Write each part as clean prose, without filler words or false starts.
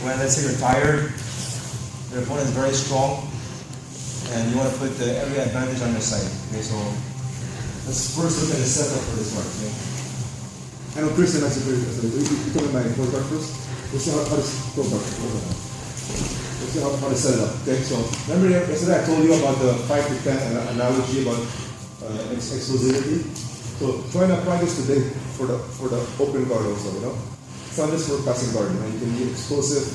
when let's say you're tired, your opponent is very strong, and you want to put every advantage on your side. Okay, so let's first look at the setup for this one. Okay? I know Christian likes to play. You come in my quarterback first. Let's see how to go back. Let's see how to set it up. Okay, so remember yesterday I told you about the 5 to 10 analogy about explosivity. So try to apply this today for the open guard also. You know, it's not just for passing guard. You know, you can be explosive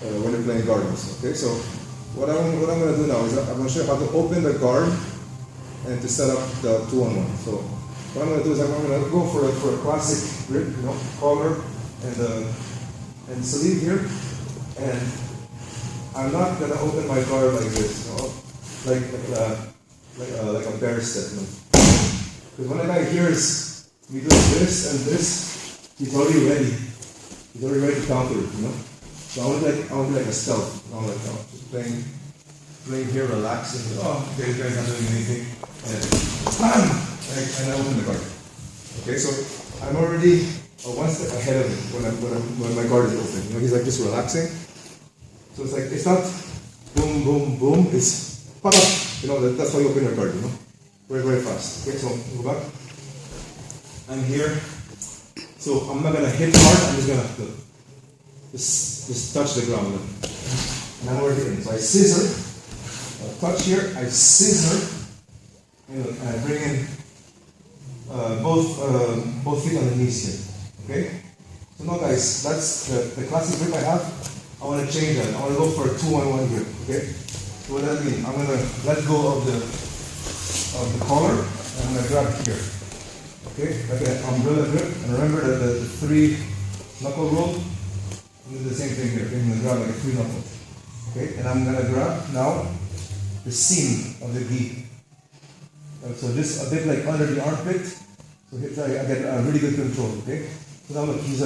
when you're playing guard also. Okay, so what I'm going to do now is I'm going to show you how to open the guard and to set up the 2-on-1. So what I'm going to do is I'm going to go for a classic grip, you know, collar and sleeve here, and I'm not going to open my guard like this, you know, like a bear step. You know? Because when a guy hears me do this and this, he's already ready. He's already ready to counter it, you know. So I want to be like a stealth. I want to just playing here, relaxing. Oh, okay, this guy's not doing anything, and bam, and I open the guard. Okay, so I'm already one step ahead of him when my guard is open. You know, he's like just relaxing. So it's like it's not boom, boom, boom. It's pop up. You know, that's how you open your guard. You know, very, very fast. Okay, so go back. I'm here. So I'm not gonna hit hard. I'm just gonna just touch the ground. And I'm already in. So I scissor. I touch here. I scissor. And I bring in both feet on the knees here. Okay? So now guys, that's the classic grip I have. I want to change that. I want to go for a 2-on-1 grip. Okay? So what does that mean? I'm going to let go of the collar and I'm going to grab here. Okay? Like an umbrella grip. And remember that the 3 knuckle roll. I'm going to do the same thing here. Okay? I'm going to grab like a 3 knuckle. Okay? And I'm going to grab now the seam of the gi. So just a bit like under the armpit. So I get really good control, okay? So now look, he's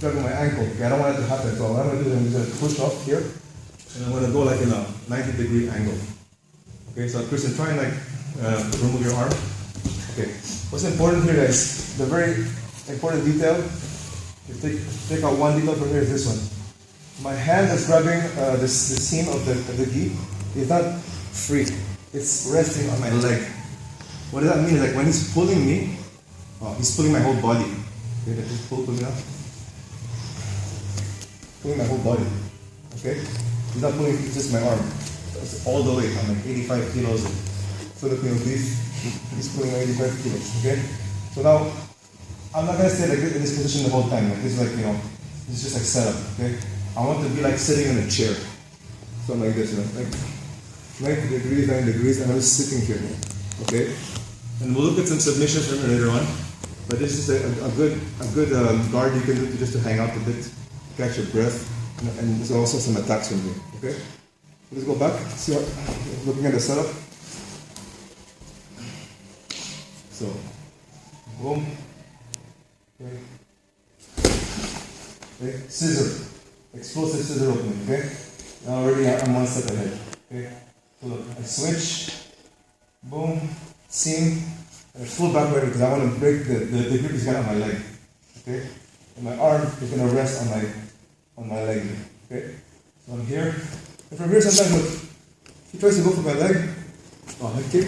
grabbing my ankle. Okay, I don't want it to happen. So what I'm going to do is I'm just going to push up here. And I'm going to go like in a 90-degree angle. Okay, so Christian, try and like remove your arm. Okay, what's important here guys, the very important detail, you take out one detail from here is this one. My hand is grabbing the seam of the gi. It's not free. It's resting on my leg. What does that mean? Like when he's pulling me, he's pulling my whole body. Okay, just pull me up. Pulling my whole body. Okay? He's not pulling just my arm. It's all the way. I'm like 85 kilos of Filipino beef. He's pulling 85 kilos. Okay? So now, I'm not gonna stay like in this position the whole time. Like this is like, you know, this is just like setup. Okay? I want to be like sitting in a chair. So I'm like this, you know, like 90 degrees, 9 degrees, and I'm just sitting here. Okay? And we'll look at some submissions later on. But this is a good guard you can do just to hang out a bit, catch your breath, and there's also some attacks from here. Okay? Let's go back, see what, looking at the setup. So, boom. Okay. Okay. Scissor. Explosive scissor opening. Okay? Now already I'm one step ahead. Okay? So look, I switch. Boom. Seam. And I pull back because I want to break the grip is got on my leg. Okay? And my arm is going to rest on my leg. Okay? So I'm here. And from here sometimes look, if he tries to go for my leg, I kick.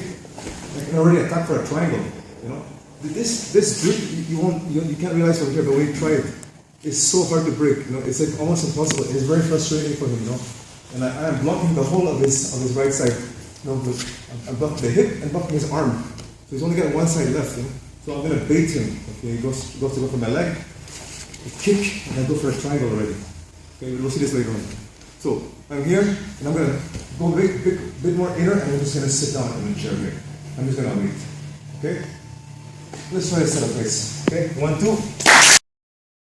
I can already attack for a triangle. You know? This grip you can't realize from here, but when you try it, it's so hard to break. You know, it's like almost impossible. It's very frustrating for him, you know. And I am blocking the whole of his right side. You know, I'm blocking the hip and blocking his arm. So he's only got one side left, you know? So I'm gonna bait him. Okay, he goes to go for my leg, I kick, and I go for a triangle already. Okay, we'll see this later on. So I'm here, and I'm gonna go a bit more inner, and I'm just gonna sit down in the chair here. I'm just gonna wait. Okay? Let's try to set up, guys. Okay, 1, 2.